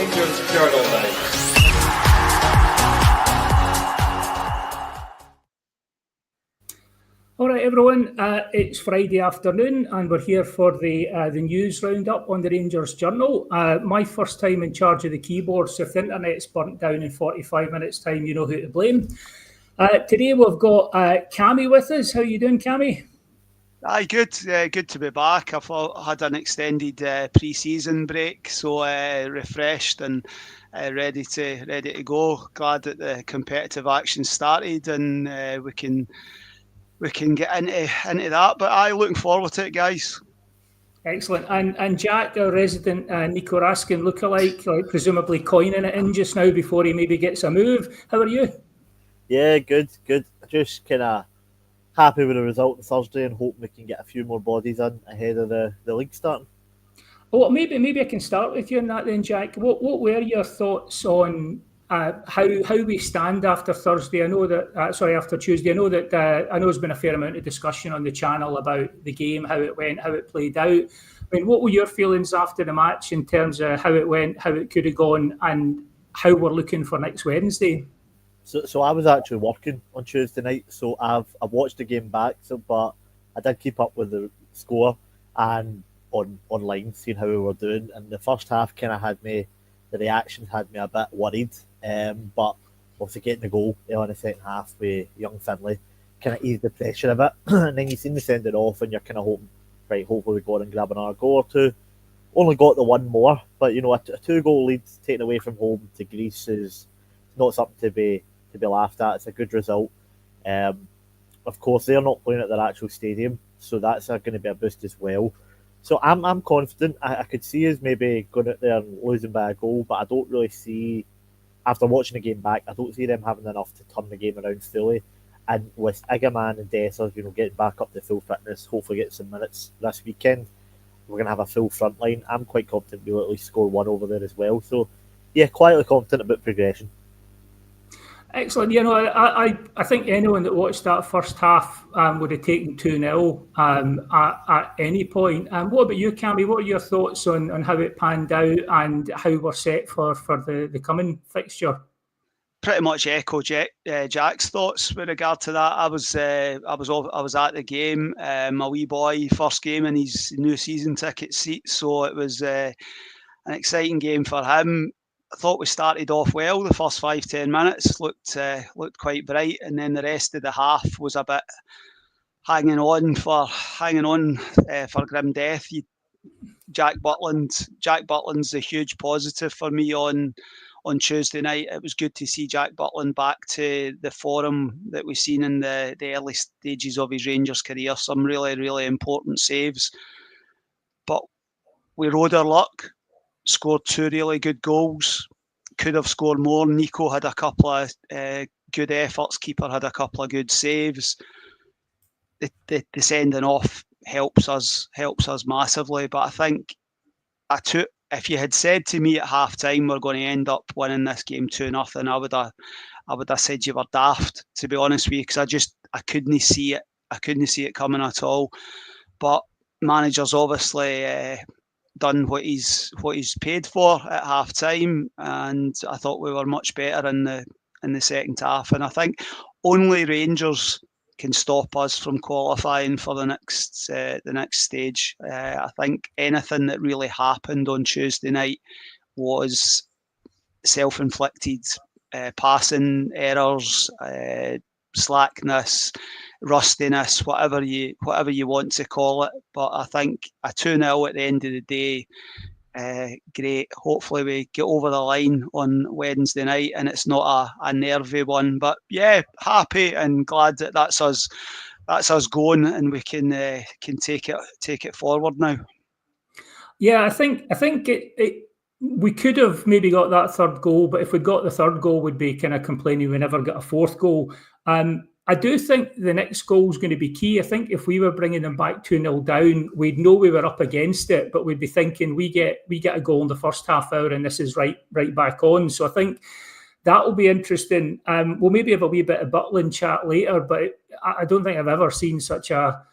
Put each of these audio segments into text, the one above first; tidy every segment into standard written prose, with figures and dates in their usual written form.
Rangers Journal Night. All right, everyone, it's Friday afternoon and we're here for the news roundup on the Rangers Journal. My first time in charge of the keyboard, so if the internet's burnt down in 45 minutes' time, you know who to blame. Today we've got Cammy with us. How are you doing, Cammy? Aye, good. Good to be back. I've had an extended pre-season break, so refreshed and ready to go. Glad that the competitive action started and we can get into that. But aye, looking forward to it, guys. Excellent. And Jack, our resident Nico Raskin lookalike, like presumably coining it in just now before he maybe gets a move. How are you? Yeah, good. Just kind of happy with the result on Thursday and hope we can get a few more bodies in ahead of the league starting. Oh, maybe I can start with you on that then, Jack. What were your thoughts on how we stand after Thursday? I know that after Tuesday. I know that I know there's been a fair amount of discussion on the channel about the game, how it went, how it played out. I mean, what were your feelings after the match in terms of how it went, how it could have gone, and how we're looking for next Wednesday? So I was actually working on Tuesday night, so I've watched the game back. But I did keep up with the score and online, seeing how we were doing. And the first half kind of the reactions had me a bit worried. But obviously getting the goal in the second half with young Finlay kind of eased the pressure a bit. And then you seem to send it off, and you're kind of hoping, right, hopefully we go on and grab another goal or two. Only got the one more, but a 2-goal lead taken away from home to Greece is not something to be laughed at. It's a good result. Of course, they're not playing at their actual stadium, so that's going to be a boost as well. So I'm confident. I could see us maybe going out there and losing by a goal, but I don't really see, after watching the game back, I don't see them having enough to turn the game around fully. And with Igaman and Dessers, getting back up to full fitness, hopefully get some minutes this weekend, we're going to have a full front line. I'm quite confident we'll at least score one over there as well. So, yeah, quietly confident about progression. Excellent. I think anyone that watched that first half would have taken 2-0 at any point. What about you, Cammy? What are your thoughts on how it panned out and how we're set for the coming fixture? Pretty much echo Jack's thoughts with regard to that. I was at the game, my wee boy, first game in his new season ticket seat, so it was an exciting game for him. I thought we started off well. The first 5-10 minutes looked quite bright, and then the rest of the half was a bit hanging on for grim death. Jack Butland's a huge positive for me on Tuesday night. It was good to see Jack Butland back to the form that we've seen in the early stages of his Rangers career. Some really, really important saves. But we rode our luck. Scored 2 really good goals. Could have scored more. Nico had a couple of good efforts. Keeper had a couple of good saves. The sending off helps us massively. But I think if you had said to me at half time we're going to end up winning this game 2-0, I would have said you were daft, to be honest with you, because I couldn't see it. I couldn't see it coming at all. But manager's obviously done what he's paid for at half time, and I thought we were much better in the second half. And I think only Rangers can stop us from qualifying for the next stage. I think anything that really happened on Tuesday night was self-inflicted passing errors, slackness, rustiness, whatever you want to call it. But I think a 2-0 at the end of the day, great. Hopefully we get over the line on Wednesday night and it's not a nervy one. But yeah, happy and glad that that's us going and we can take it forward now. Yeah, I think we could have maybe got that third goal, but if we'd got the third goal, we'd be kind of complaining we never got a fourth goal. I do think the next goal is going to be key. I think if we were bringing them back 2-0 down, we'd know we were up against it, but we'd be thinking we get a goal in the first half hour and this is right back on. So I think that will be interesting. We'll maybe have a wee bit of Butland chat later, but I don't think I've ever seen such a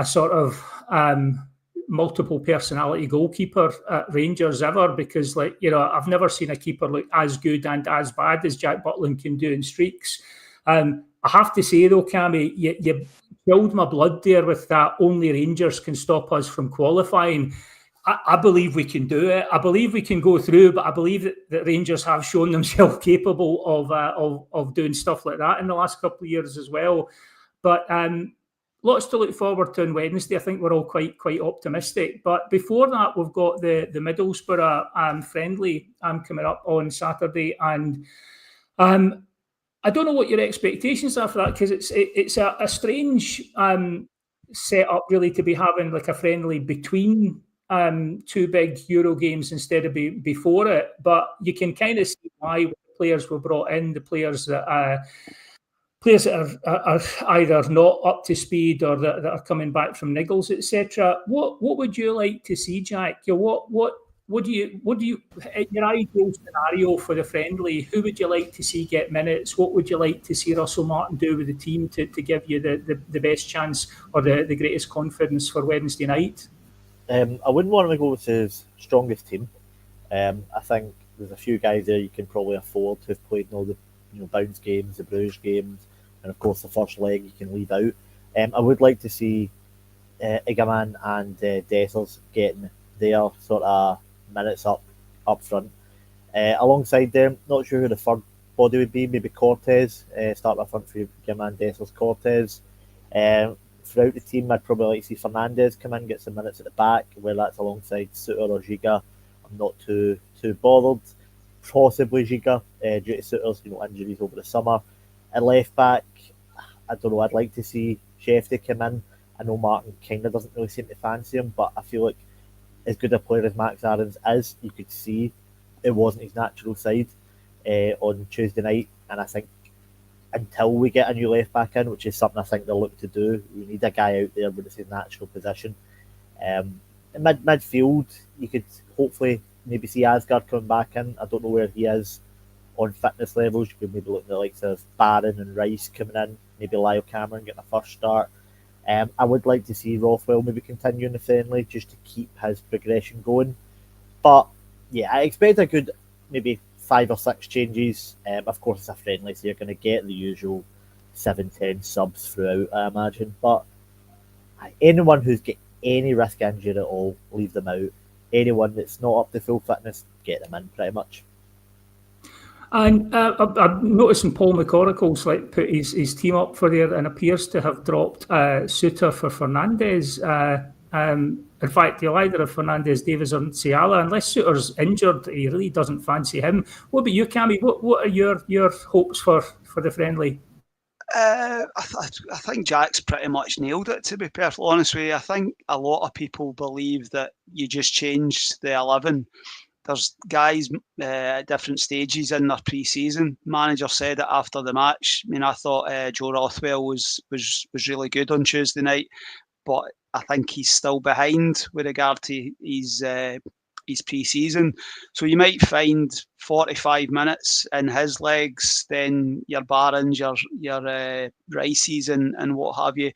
sort of multiple personality goalkeeper at Rangers ever, because, like, you know, I've never seen a keeper look as good and as bad as Jack Butland can do in streaks. I have to say though, Cammy, you killed my blood there with that only Rangers can stop us from qualifying. I believe we can do it. I believe we can go through, but I believe that Rangers have shown themselves capable of doing stuff like that in the last couple of years as well. But lots to look forward to on Wednesday. I think we're all quite optimistic. But before that, we've got the Middlesbrough friendly coming up on Saturday, and I don't know what your expectations are for that, because it's a strange setup really, to be having like a friendly between two big Euro games instead of before it. But you can kind of see why the players were brought in, the players that are either not up to speed or that are coming back from niggles, etc. What would you like to see, Jack? What do you in your ideal scenario for the friendly, who would you like to see get minutes? What would you like to see Russell Martin do with the team to give you the best chance or the greatest confidence for Wednesday night? I wouldn't want to go with his strongest team. I think there's a few guys there you can probably afford who've played in all the bounce games, the Bruges games, and of course the first leg you can leave out. I would like to see Igaman and Dessers getting their sort of minutes up front. Alongside them, not sure who the third body would be. Maybe Cortez, start up front for Igaman, Dessers, Cortez. Throughout the team, I'd probably like to see Fernandez come in, get some minutes at the back, whether that's alongside Suter or Giga. I'm not too bothered. Possibly Giga, due to Suter's injuries over the summer. At left back, I don't know, I'd like to see Shefty come in. I know Martin kind of doesn't really seem to fancy him, but I feel like as good a player as Max Aarons is, you could see it wasn't his natural side on Tuesday night. And I think until we get a new left back in, which is something I think they'll look to do, we need a guy out there with his natural position. In midfield, you could hopefully maybe see Asgard coming back in. I don't know where he is on fitness levels. You could maybe look at the likes of Barron and Rice coming in, maybe Lyle Cameron getting a first start. I would like to see Rothwell maybe continue in the friendly just to keep his progression going. But yeah, I expect a good maybe 5 or 6 changes. Of course, it's a friendly, so you're going to get the usual 7-10 subs throughout, I imagine. But anyone who's got any risk injury at all, leave them out. Anyone that's not up to full fitness, get them in pretty much. And I'm noticing Paul McCorricle's put his team up for there and appears to have dropped Suter for Fernandez. In fact, he'll either have Fernandez, Davies or Ciala. Unless Suter's injured, he really doesn't fancy him. What about you, Cammy? What are your hopes for the friendly? I think Jack's pretty much nailed it, to be perfectly honest with you. I think a lot of people believe that you just change the 11. There's guys at different stages in their pre-season. Manager said it after the match. I mean, I thought Joe Rothwell was really good on Tuesday night, but I think he's still behind with regard to his pre-season. So you might find 45 minutes in his legs, then your Barons, your Rices and what have you.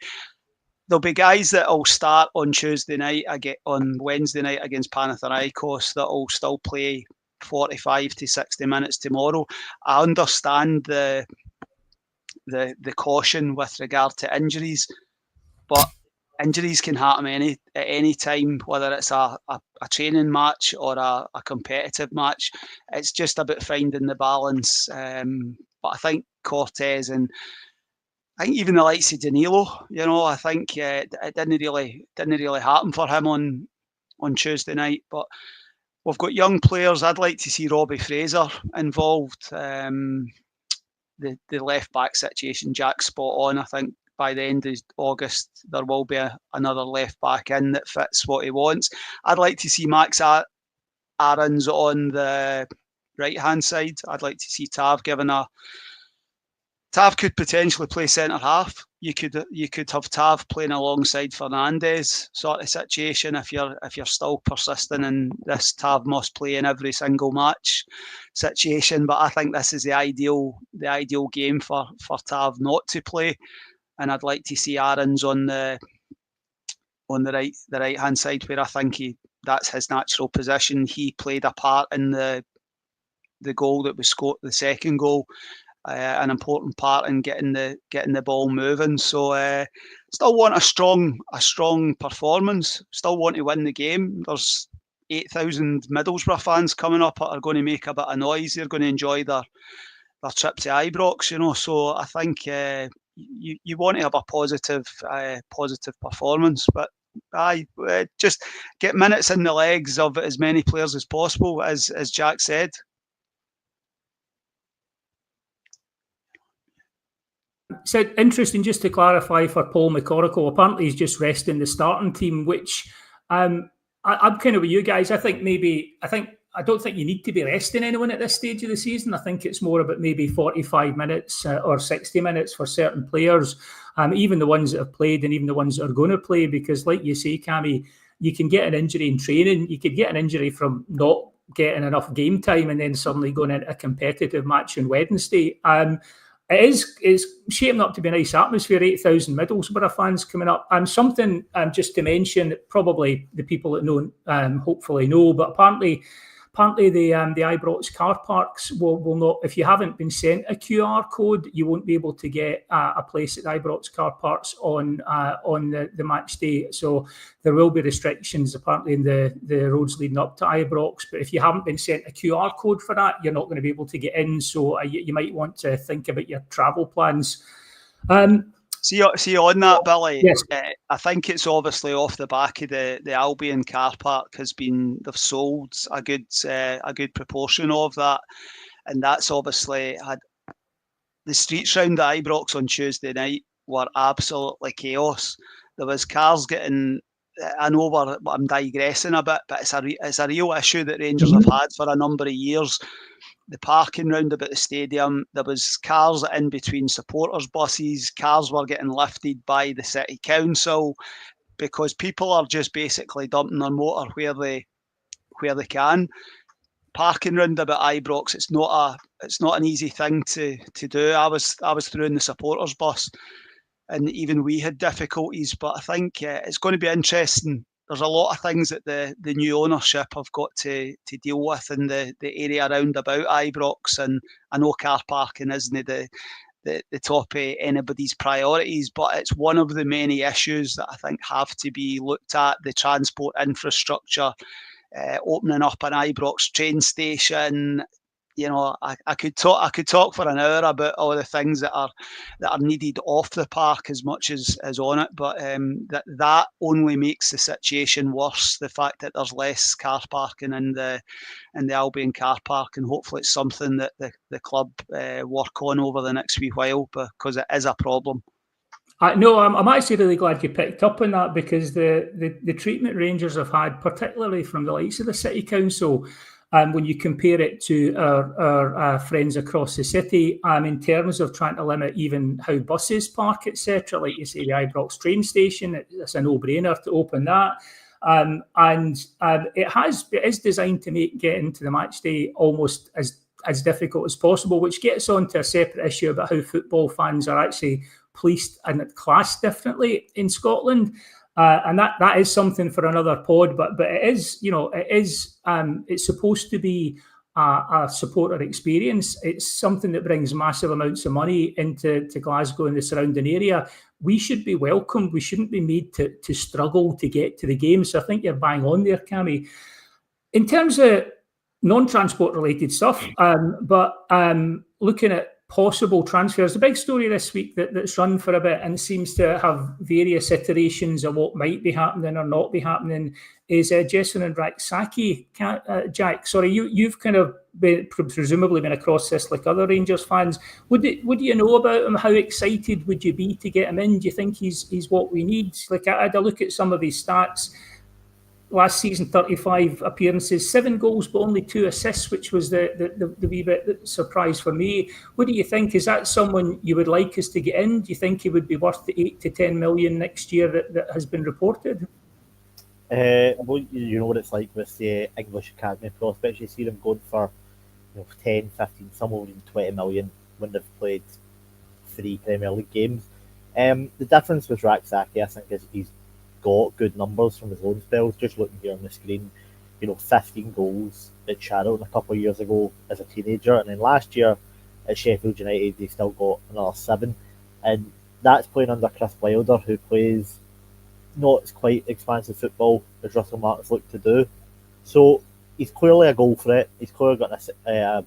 There'll be guys that will start on Wednesday night against Panathinaikos that will still play 45 to 60 minutes tomorrow. I understand the caution with regard to injuries, but injuries can happen at any time, whether it's a training match or a competitive match. It's just about finding the balance. But I think Cortez and I think even the likes of Danilo, I think it didn't really happen for him on Tuesday night. But we've got young players. I'd like to see Robbie Fraser involved. The left back situation, Jack's spot on. I think by the end of August there will be another left back in that fits what he wants. I'd like to see Max Aarons on the right hand side. I'd like to see Tav given a. Tav could potentially play centre half. You could have Tav playing alongside Fernandez sort of situation if you're still persisting in this Tav must play in every single match situation. But I think this is the ideal game for Tav not to play, and I'd like to see Aarons on the on the right hand side, where I think that's his natural position. He played a part in the goal that was scored, the second goal, an important part in getting the ball moving. So still want a strong performance. Still want to win the game. There's 8,000 Middlesbrough fans coming up that are going to make a bit of noise. They're going to enjoy their trip to Ibrox, you know. So I think you want to have a positive performance, but just get minutes in the legs of as many players as possible, as Jack said. So interesting, just to clarify for Paul McCorrickle, apparently he's just resting the starting team, which I'm kind of with you guys. I don't think you need to be resting anyone at this stage of the season. I think it's more about maybe 45 minutes or 60 minutes for certain players, even the ones that have played and even the ones that are going to play, because like you say, Cammy, you can get an injury in training. You could get an injury from not getting enough game time and then suddenly going into a competitive match on Wednesday. It's shaping up to be a nice atmosphere, 8,000 Middlesbrough fans coming up. Something just to mention, probably the people that know, hopefully know, but apparently the Ibrox car parks will not, if you haven't been sent a QR code, you won't be able to get a place at the Ibrox car parks on the match day. So there will be restrictions apparently in the roads leading up to Ibrox. But if you haven't been sent a QR code for that, you're not going to be able to get in. So you might want to think about your travel plans. See on that, Billy. Yes. I think it's obviously off the back of the Albion car park they've sold a good proportion of that, and that's obviously had the streets round the Ibrox on Tuesday night were absolutely chaos. There was cars getting. I know I'm digressing a bit, but it's a real issue that Rangers have had for a number of years. The parking round about the stadium, there was cars in between supporters' buses. Cars were getting lifted by the city council because people are just basically dumping their motor where they can. Parking round about Ibrox, it's not an easy thing to do. I was through in the supporters' bus, and even we had difficulties. But I think it's going to be interesting. There's a lot of things that the new ownership have got to deal with in the area around about Ibrox, and I know car parking isn't the top of anybody's priorities, but it's one of the many issues that I think have to be looked at. The transport infrastructure, opening up an Ibrox train station. You know, I could talk for an hour about all the things that are needed off the park as much as on it, but that only makes the situation worse. The fact that there's less car parking in the Albion car park, and hopefully it's something that the club work on over the next wee while, because it is a problem. No, I'm actually really glad you picked up on that, because the treatment Rangers have had, particularly from the likes of the City Council, when you compare it to our friends across the city, in terms of trying to limit even how buses park, etc., like you say, the Ibrox train station, it's a no-brainer to open that. It is designed to make getting to the match day almost as difficult as possible, which gets on to a separate issue about how football fans are actually policed and classed differently in Scotland. And that is something for another pod, but it is, it's supposed to be a supporter experience. It's something that brings massive amounts of money into Glasgow and the surrounding area. We should be welcomed. We shouldn't be made to struggle to get to the game. So I think you're bang on there, Cammy. In terms of non-transport related stuff, but looking at possible transfers. The big story this week that's run for a bit and seems to have various iterations of what might be happening or not be happening is Jason and Saki. Jack, sorry, you've kind of presumably been across this like other Rangers fans. Would you know about him? How excited would you be to get him in? Do you think he's what we need? Like I had a look at some of his stats. Last season, 35 appearances, 7 goals, but only 2 assists, which was the wee bit surprise for me. What do you think? Is that someone you would like us to get in? Do you think he would be worth the 8 to 10 million next year that has been reported? Well, you know what it's like with the English Academy prospects. You see them going for 10, 15, some even 20 million when they've played 3 Premier League games. The difference with Raksaki, I think, is he's got good numbers from his loan spells. Just looking here on the screen, 15 goals at Charlton a couple of years ago as a teenager, and then last year at Sheffield United he still got another 7, and that's playing under Chris Wilder, who plays not as quite expansive football as Russell Martin's looked to do. So he's clearly a goal threat. He's clearly got an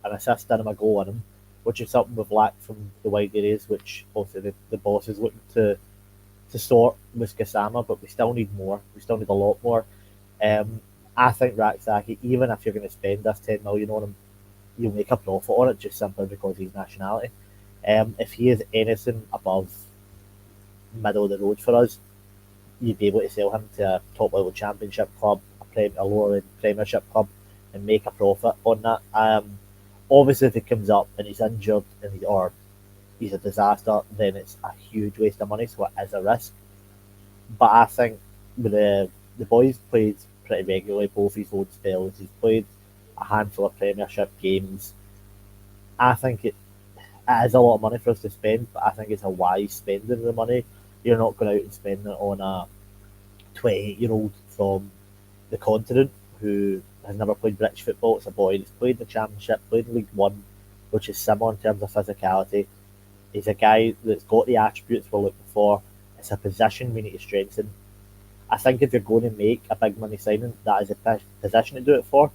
assist and a goal in him, which is something we've lacked from the wide areas, which obviously the boss is looking to sort with Gassama, but we still need more. We still need a lot more. I think Raksaki, even if you're going to spend this 10 million on him, you'll make a profit on it just simply because of his nationality. If he is anything above middle of the road for us, you'd be able to sell him to a top level championship club, a lower end Premiership club, and make a profit on that. Obviously, if he comes up and he's injured or he's a disaster, then it's a huge waste of money, so it is a risk. But I think with the boys played pretty regularly both his loan spells. He's played a handful of Premiership games. I think it is a lot of money for us to spend, but I think it's a wise spending of the money. You're not going out and spending it on a 28-year-old from the continent who has never played British football. It's a boy that's played the Championship, played League One, which is similar in terms of physicality. He's a guy that's got the attributes we're looking for. It's a position we need to strengthen. I think if you're going to make a big money signing, that is a position to do it for.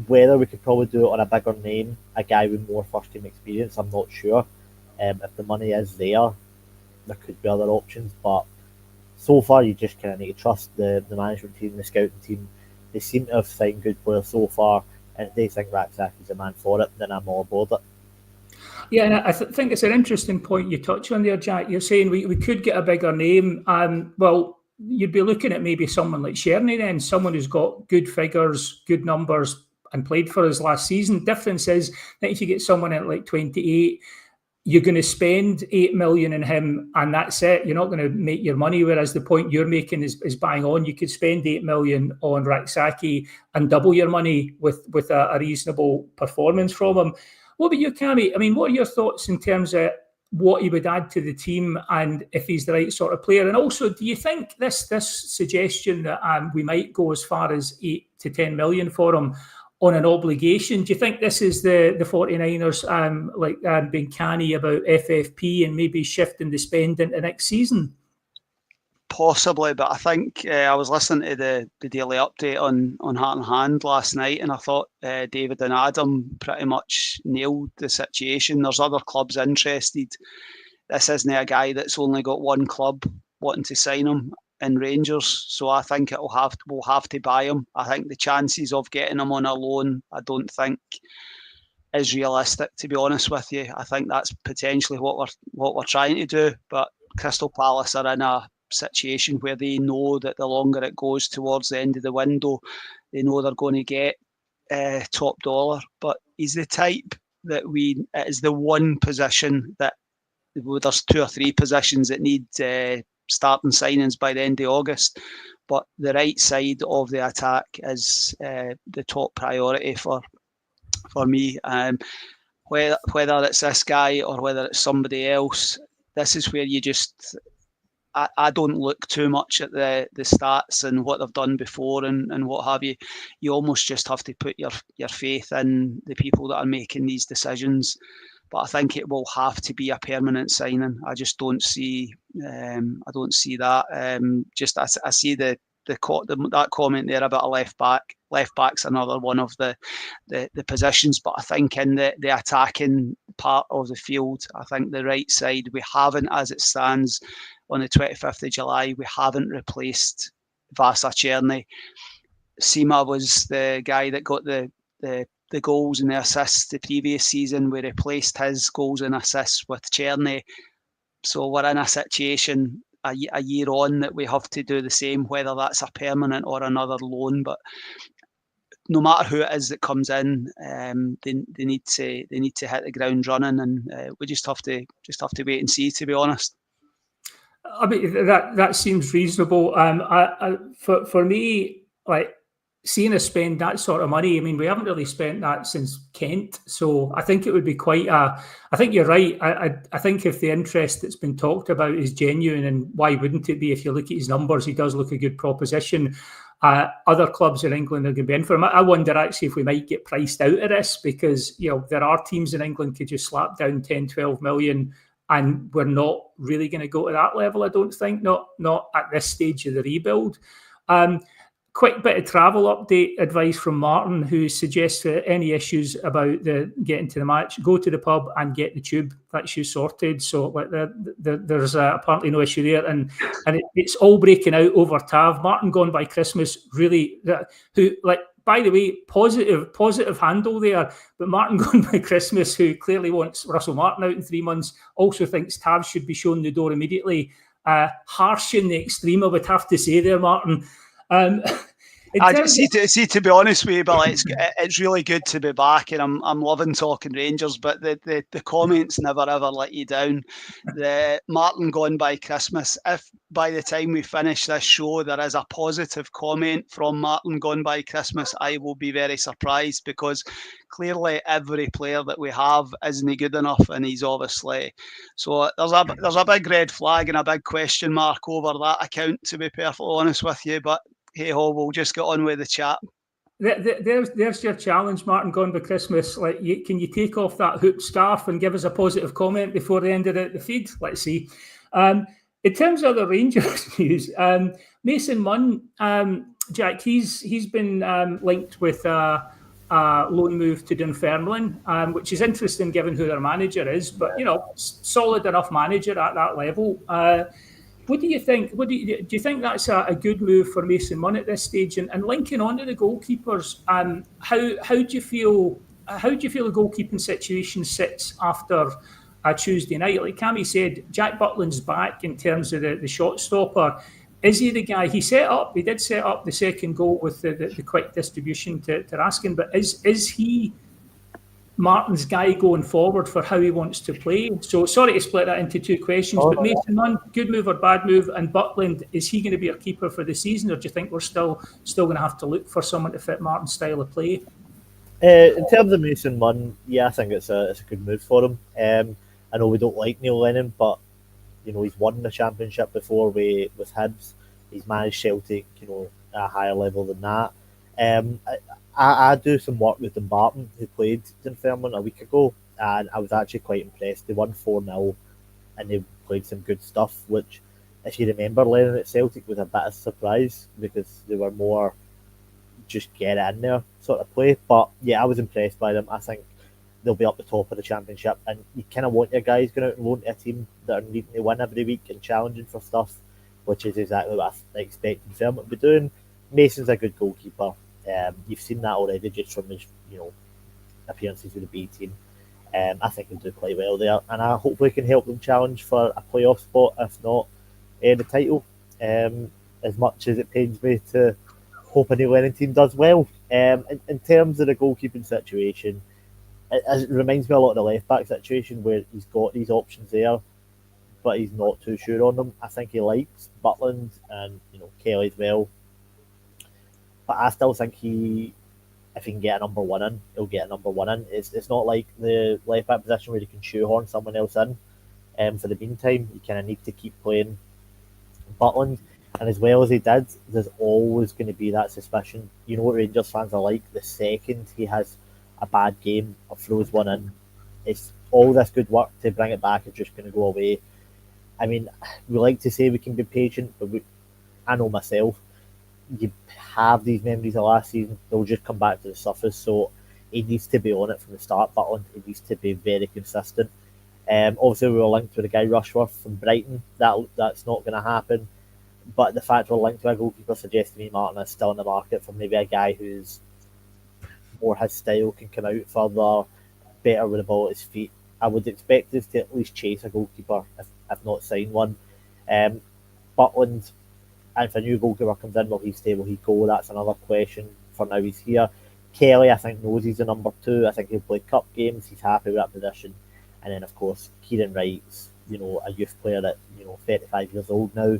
Whether we could probably do it on a bigger name, a guy with more first team experience, I'm not sure. If the money is there could be other options, but so far you just kind of need to trust the management team, the scouting team. They seem to have signed good players so far, and if they think Raksak is a man for it, then I'm all aboard it. Yeah, and I think it's an interesting point you touch on there, Jack. You're saying we could get a bigger name, and well, you'd be looking at maybe someone like Sherney then, someone who's got good figures, good numbers, and played for us last season. Difference is that if you get someone at like 28, you're going to spend 8 million in him and that's it. You're not going to make your money. Whereas the point you're making is bang on. You could spend 8 million on Raksaki and double your money with a reasonable performance from him. What about you, Cammy? I mean, what are your thoughts in terms of what he would add to the team and if he's the right sort of player? And also, do you think this suggestion that we might go as far as 8 to 10 million for him on an obligation, do you think this is the 49ers being canny about FFP and maybe shifting the spend into next season? Possibly, but I think I was listening to the daily update on Heart and Hand last night, and I thought David and Adam pretty much nailed the situation. There's other clubs interested. This isn't a guy that's only got one club wanting to sign him in Rangers, so I think we'll have to buy him. I think the chances of getting him on a loan, I don't think is realistic, to be honest with you. I think that's potentially what we're trying to do, but Crystal Palace are in a situation where they know that the longer it goes towards the end of the window, they know they're going to get top dollar. But he's the type that it is the one position that there's 2 or 3 positions that need starting signings by the end of August, but the right side of the attack is the top priority for me. Whether it's this guy or whether it's somebody else, this is where you just I don't look too much at the stats and what they've done before and what have you. You almost just have to put your faith in the people that are making these decisions. But I think it will have to be a permanent signing. I just don't see. I don't see that. I see that comment there about a left back. Left back's another one of the positions. But I think in the attacking part of the field, I think the right side, we haven't, as it stands on the 25th of July, we haven't replaced Vasa Černý. Sima was the guy that got the goals and the assists the previous season. We replaced his goals and assists with Černý. So we're in a situation a year on that we have to do the same, whether that's a permanent or another loan. But no matter who it is that comes in, they need to hit the ground running, and we just have to wait and see, to be honest. I mean, that seems reasonable. For me, like, seeing us spend that sort of money, I mean, we haven't really spent that since Kent. So I think it would be quite a, I think you're right. I think if the interest that's been talked about is genuine, and why wouldn't it be? If you look at his numbers, he does look a good proposition. Other clubs in England are going to be in for him. I wonder actually if we might get priced out of this, because, you know, there are teams in England could just slap down 10, 12 million, and we're not really going to go to that level, I don't think, not at this stage of the rebuild. Quick bit of travel update advice from Martin, who suggests that any issues about the getting to the match, go to the pub and get the tube. That's you sorted. So there's apparently no issue there, and it's all breaking out over Tav. Martin Gone by Christmas, really, who, like, by the way, positive handle there. But Martin Gone by Christmas, who clearly wants Russell Martin out in 3 months, also thinks Tav should be shown the door immediately. Harsh in the extreme, I would have to say there, Martin. To be honest with you, Bill, it's really good to be back, and I'm loving talking Rangers. But the comments never ever let you down. The Martin Gone by Christmas. If by the time we finish this show there is a positive comment from Martin Gone by Christmas, I will be very surprised, because clearly every player that we have isn't good enough, and he's obviously, so there's a big red flag and a big question mark over that account, to be perfectly honest with you. But hey ho, we'll just get on with the chat. There's your challenge, Martin Gone by Christmas. Like, can you take off that hoop scarf and give us a positive comment before the end of the feed? Let's see. In terms of the Rangers news, Mason Munn, Jack, he's been linked with a loan move to Dunfermline, which is interesting given who their manager is. But, you know, solid enough manager at that level. What do you think? Do you think that's a good move for Mason Munn at this stage? And linking on to the goalkeepers, how do you feel? How do you feel the goalkeeping situation sits after a Tuesday night? Like Cammy said, Jack Butland's back in terms of the shot stopper. Is he the guy? He did set up the second goal with the quick distribution to Raskin, but is he Martin's guy going forward for how he wants to play? So sorry to split that into two questions, but Mason Munn, good move or bad move? And Butland, is he going to be a keeper for the season, or do you think we're still going to have to look for someone to fit Martin's style of play? In terms of Mason Munn, yeah, I think it's a good move for him. I know we don't like Neil Lennon, but you know, he's won the championship before with Hibs. He's managed Celtic, you know, at a higher level than that. I do some work with Dumbarton, who played Dunfermline a week ago, and I was actually quite impressed. They won 4-0, and they played some good stuff, which, if you remember, Lennon at Celtic was a bit of a surprise, because they were more just get in there sort of play. But yeah, I was impressed by them. I think they'll be up the top of the championship, and you kind of want your guys going out and loan to a team that are needing to win every week and challenging for stuff, which is exactly what I expect Dunfermline to be doing. Mason's a good goalkeeper. You've seen that already just from his, you know, appearances with the B team. I think he'll do quite well there, and I hopefully can help them challenge for a playoff spot, if not the title. As much as it pains me to hope a Neil Lennon team does well. In terms of the goalkeeping situation, it reminds me a lot of the left back situation, where he's got these options there, but he's not too sure on them. I think he likes Butland and, you know, Kelly as well. But I still think if he can get a number one in, he'll get a number one in. It's not like the left back position where you can shoehorn someone else in. For the meantime, you kind of need to keep playing Butland. And as well as he did, there's always going to be that suspicion. You know what Rangers fans are like. The second he has a bad game or throws one in, it's all this good work to bring it back is just going to go away. I mean, we like to say we can be patient, but I know myself, you have these memories of last season, they'll just come back to the surface. So he needs to be on it from the start, Butland. He needs to be very consistent. Obviously, we were linked with a guy Rushworth from Brighton. That's not going to happen. But the fact we're linked to a goalkeeper suggests to me Martin is still in the market for maybe a guy who's more his style, can come out further, better with the ball at his feet. I would expect us to at least chase a goalkeeper, if not sign one. Butland, and if a new goalkeeper comes in, will he stay, will he go? That's another question. For now, he's here. Kelly, I think, knows he's the number two. I think he'll play cup games. He's happy with that position. And then, of course, Kieran Wright's, you know, a youth player that, you know, 35 years old now,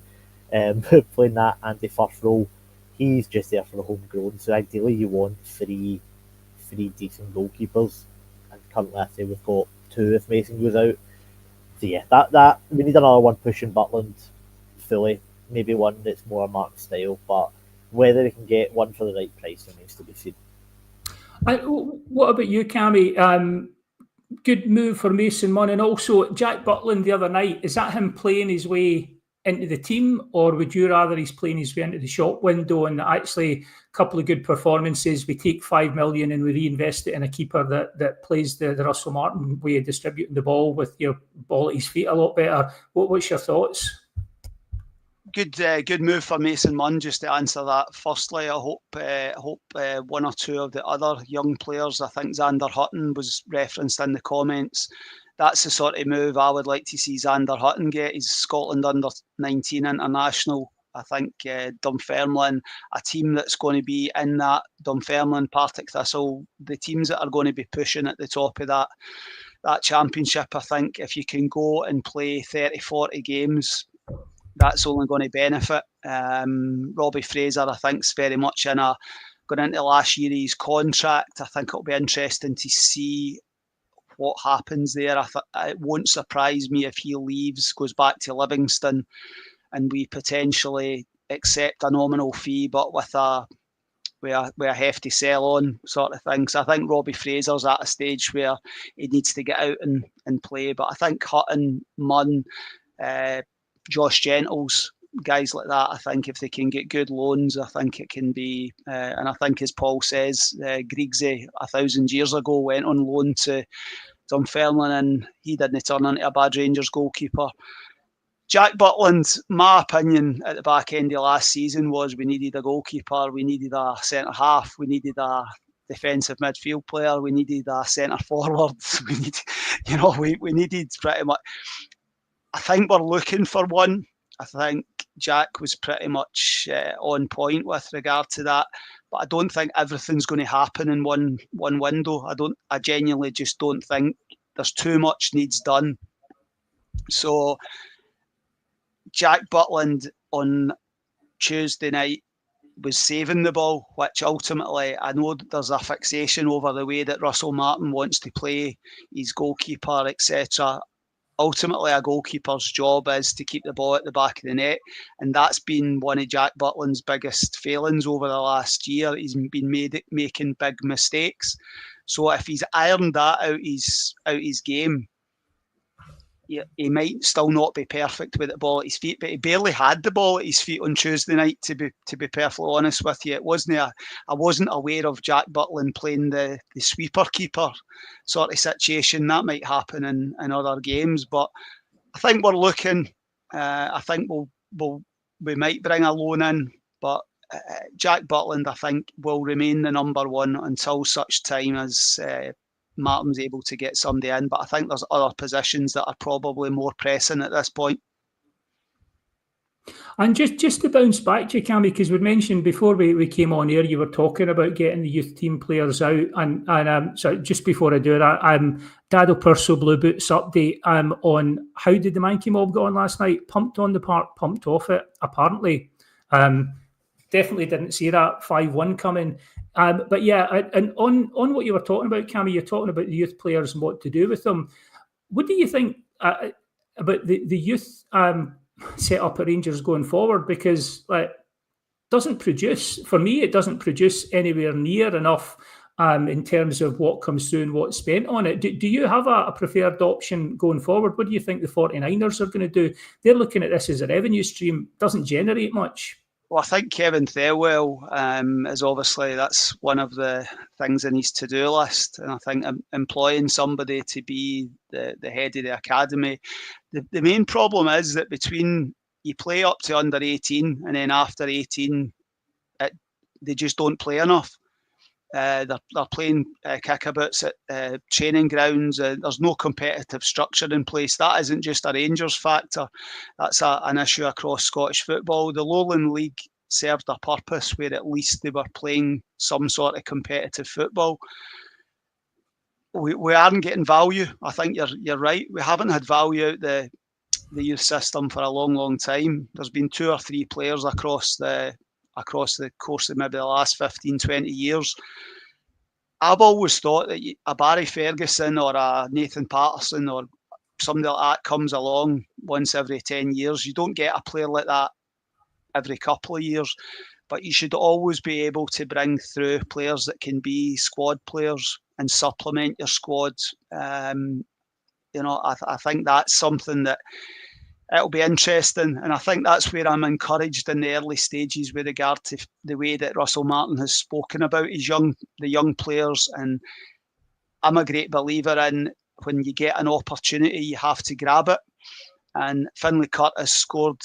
playing that anti-first role. he's just there for the homegrown. So ideally, you want three decent goalkeepers, and currently I say we've got two if Mason goes out. So yeah, that we need another one pushing Butland fully. Maybe one that's more Mark style, but whether they can get one for the right price remains to be seen. What about you, Cammy? Good move for Mason Munn, and also Jack Butland the other night. Is that him playing his way into the team, or would you rather he's playing his way into the shop window and actually a couple of good performances, we take 5 million and we reinvest it in a keeper that plays the Russell Martin way of distributing the ball with your ball at his feet a lot better? What's your thoughts? Good move for Mason Munn. Just to answer that, firstly, I hope one or two of the other young players, I think Xander Hutton was referenced in the comments. That's the sort of move I would like to see Xander Hutton get. He's Scotland under-19 international. I think Dunfermline, a team that's going to be in that, Dunfermline, Partick Thistle, the teams that are going to be pushing at the top of that championship. I think if you can go and play 30, 40 games, that's only going to benefit. Robbie Fraser, I think, is very much going into last year his contract. I think it'll be interesting to see what happens there. It won't surprise me if he leaves, goes back to Livingston, and we potentially accept a nominal fee, but with a hefty sell-on sort of thing. So I think Robbie Fraser's at a stage where he needs to get out and play. But I think Hutton, Munn, Josh Gentles, guys like that, I think if they can get good loans, I think it can be, and I think as Paul says, Griggsy 1,000 years ago went on loan to Dunfermline and he didn't turn into a bad Rangers goalkeeper. Jack Butland, my opinion at the back end of last season was we needed a goalkeeper, we needed a centre half, we needed a defensive midfield player, we needed a centre forward, we needed pretty much. I think we're looking for one. I think Jack was pretty much on point with regard to that, but I don't think everything's going to happen in one window. I genuinely just don't think there's too much needs done. So Jack Butland on Tuesday night was saving the ball, which ultimately I know there's a fixation over the way that Russell Martin wants to play his goalkeeper, etc. Ultimately, a goalkeeper's job is to keep the ball at the back of the net, and that's been one of Jack Butland's biggest failings over the last year. He's been making big mistakes. So if he's ironed that out his game, he might still not be perfect with the ball at his feet, but he barely had the ball at his feet on Tuesday night. To be perfectly honest with you, I wasn't aware of Jack Butland playing the sweeper keeper sort of situation. That might happen in other games, but I think we're looking. I think we might bring a loan in, but Jack Butland, I think, will remain the number one until such time as Martin's able to get somebody in. But I think there's other positions that are probably more pressing at this point. And just to bounce back to you, Cammy, because we mentioned before we came on air, you were talking about getting the youth team players out, and so just before I do that, Dado Perso Blue Boots update on how did the Mankey Mob go on last night? Pumped on the park, pumped off it, apparently. Definitely didn't see that 5-1 coming. But yeah, and on what you were talking about, Cammy, you're talking about the youth players and what to do with them. What do you think about the youth set up at Rangers going forward? Because it doesn't produce anywhere near enough in terms of what comes through and what's spent on it. Do you have a preferred option going forward? What do you think the 49ers are going to do? They're looking at this as a revenue stream, doesn't generate much. Well, I think Kevin Thelwell is obviously, that's one of the things in his to-do list. And I think employing somebody to be the head of the academy. The main problem is that between you play up to under 18 and then after 18, they just don't play enough. They're playing kickabouts at training grounds. There's no competitive structure in place. That isn't just a Rangers factor. That's an issue across Scottish football. The Lowland League served a purpose where at least they were playing some sort of competitive football. We aren't getting value. I think you're right. We haven't had value out the youth system for a long time. There's been 2 or 3 players across the across the course of maybe the last 15, 20 years. I've always thought that a Barry Ferguson or a Nathan Patterson or somebody like that comes along once every 10 years. You don't get a player like that every couple of years, but you should always be able to bring through players that can be squad players and supplement your squad. I think that's something that it'll be interesting, and I think that's where I'm encouraged in the early stages with regard to the way that Russell Martin has spoken about the young players. And I'm a great believer in, when you get an opportunity, you have to grab it. And Finlay Curtis scored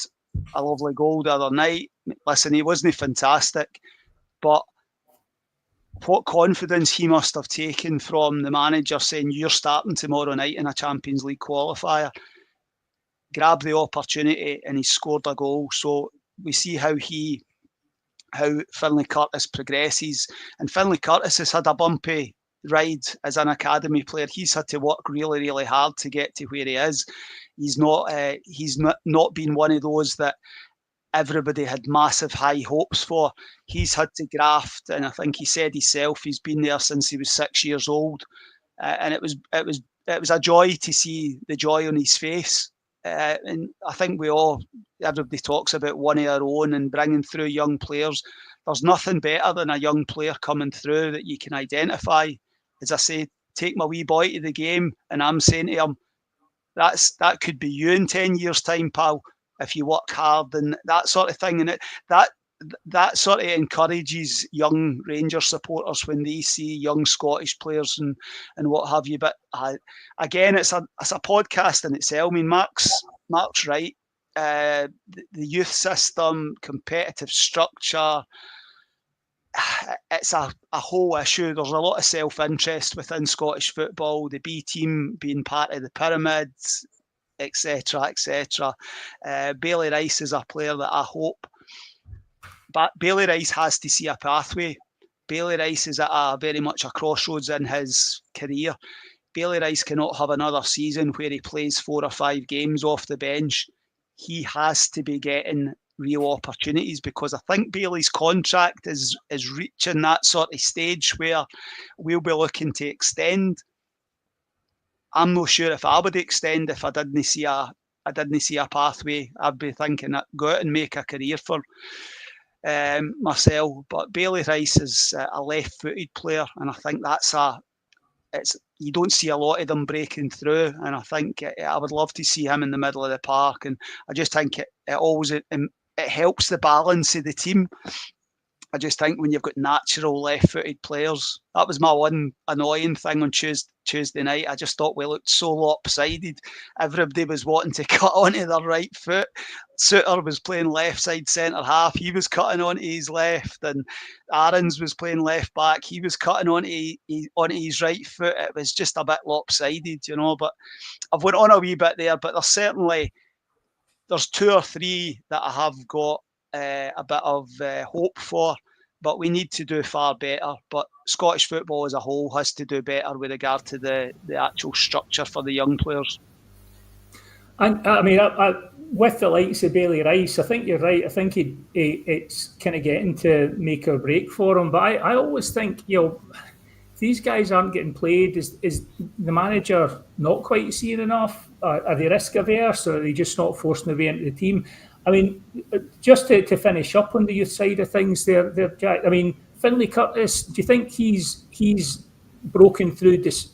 a lovely goal the other night. Listen, he wasn't fantastic, but what confidence he must have taken from the manager saying, you're starting tomorrow night in a Champions League qualifier. Grabbed the opportunity and he scored a goal. So we see how Finlay Curtis progresses. And Finlay Curtis has had a bumpy ride as an academy player. He's had to work really, really hard to get to where he is. He's not been one of those that everybody had massive high hopes for. He's had to graft, and I think he said himself he's been there since he was 6 years old, and it was a joy to see the joy on his face. And I think everybody talks about one of our own and bringing through young players. There's nothing better than a young player coming through that you can identify. As I say, take my wee boy to the game, and I'm saying to him, that could be you in 10 years' time, pal, if you work hard and that sort of thing. And that sort of encourages young Rangers supporters when they see young Scottish players and what have you. But again, it's a podcast in itself. I mean, Mark's right. The youth system, competitive structure, it's a whole issue. There's a lot of self-interest within Scottish football, the B team being part of the pyramids, etc., etc. Bailey Rice is a player that I hope, but Bailey Rice has to see a pathway. Bailey Rice is at very much a crossroads in his career. Bailey Rice cannot have another season where he plays 4 or 5 games off the bench. He has to be getting real opportunities, because I think Bailey's contract is reaching that sort of stage where we'll be looking to extend. I'm not sure if I would extend if I didn't see a pathway. I'd be thinking that go out and make a career for myself. But Bailey Rice is a left-footed player, and I think you don't see a lot of them breaking through, and I think I would love to see him in the middle of the park. And I just think it helps the balance of the team. I just think when you've got natural left-footed players, that was my one annoying thing on Tuesday night. I just thought we looked so lopsided. Everybody was wanting to cut onto their right foot. Suter was playing left side centre half. He was cutting onto his left, and Aarons was playing left back. He was cutting onto his right foot. It was just a bit lopsided, But I've went on a wee bit there. But there's 2 or 3 that I have got a bit of hope for, but we need to do far better. But Scottish football as a whole has to do better with regard to the actual structure for the young players. And I mean, with the likes of Bailey Rice, I think you're right. I think it's kind of getting to make or break for him. But I always think, these guys aren't getting played. Is the manager not quite seeing enough? Are they risk averse, or are they just not forcing their way into the team? I mean, just to finish up on the youth side of things, there, Jack. I mean, Finlay Curtis. Do you think he's broken through this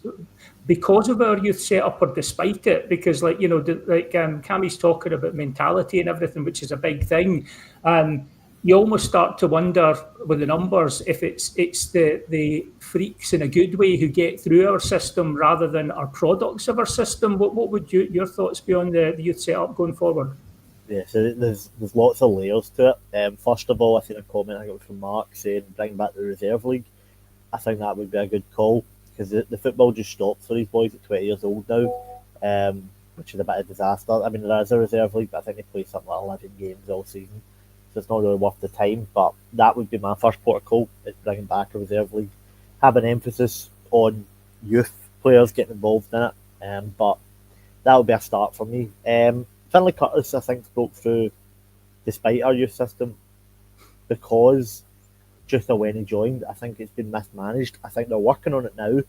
because of our youth setup, or despite it? Because Cammie's talking about mentality and everything, which is a big thing. You almost start to wonder with the numbers if it's the freaks in a good way who get through our system rather than our products of our system. What would your thoughts be on the youth setup going forward? Yeah, so there's lots of layers to it. First of all, I think a comment I got from Mark saying bring back the reserve league. I think that would be a good call, because the football just stopped for these boys at 20 years old now, which is a bit of a disaster. I mean, there is a reserve league, but I think they play something like 11 games all season, so it's not really worth the time. But that would be my first port of call, is bringing back a reserve league, have an emphasis on youth players getting involved in it. But that would be a start for me. Finlay Curtis, I think, broke through despite our youth system, because just when he joined, I think it's been mismanaged. I think they're working on it now.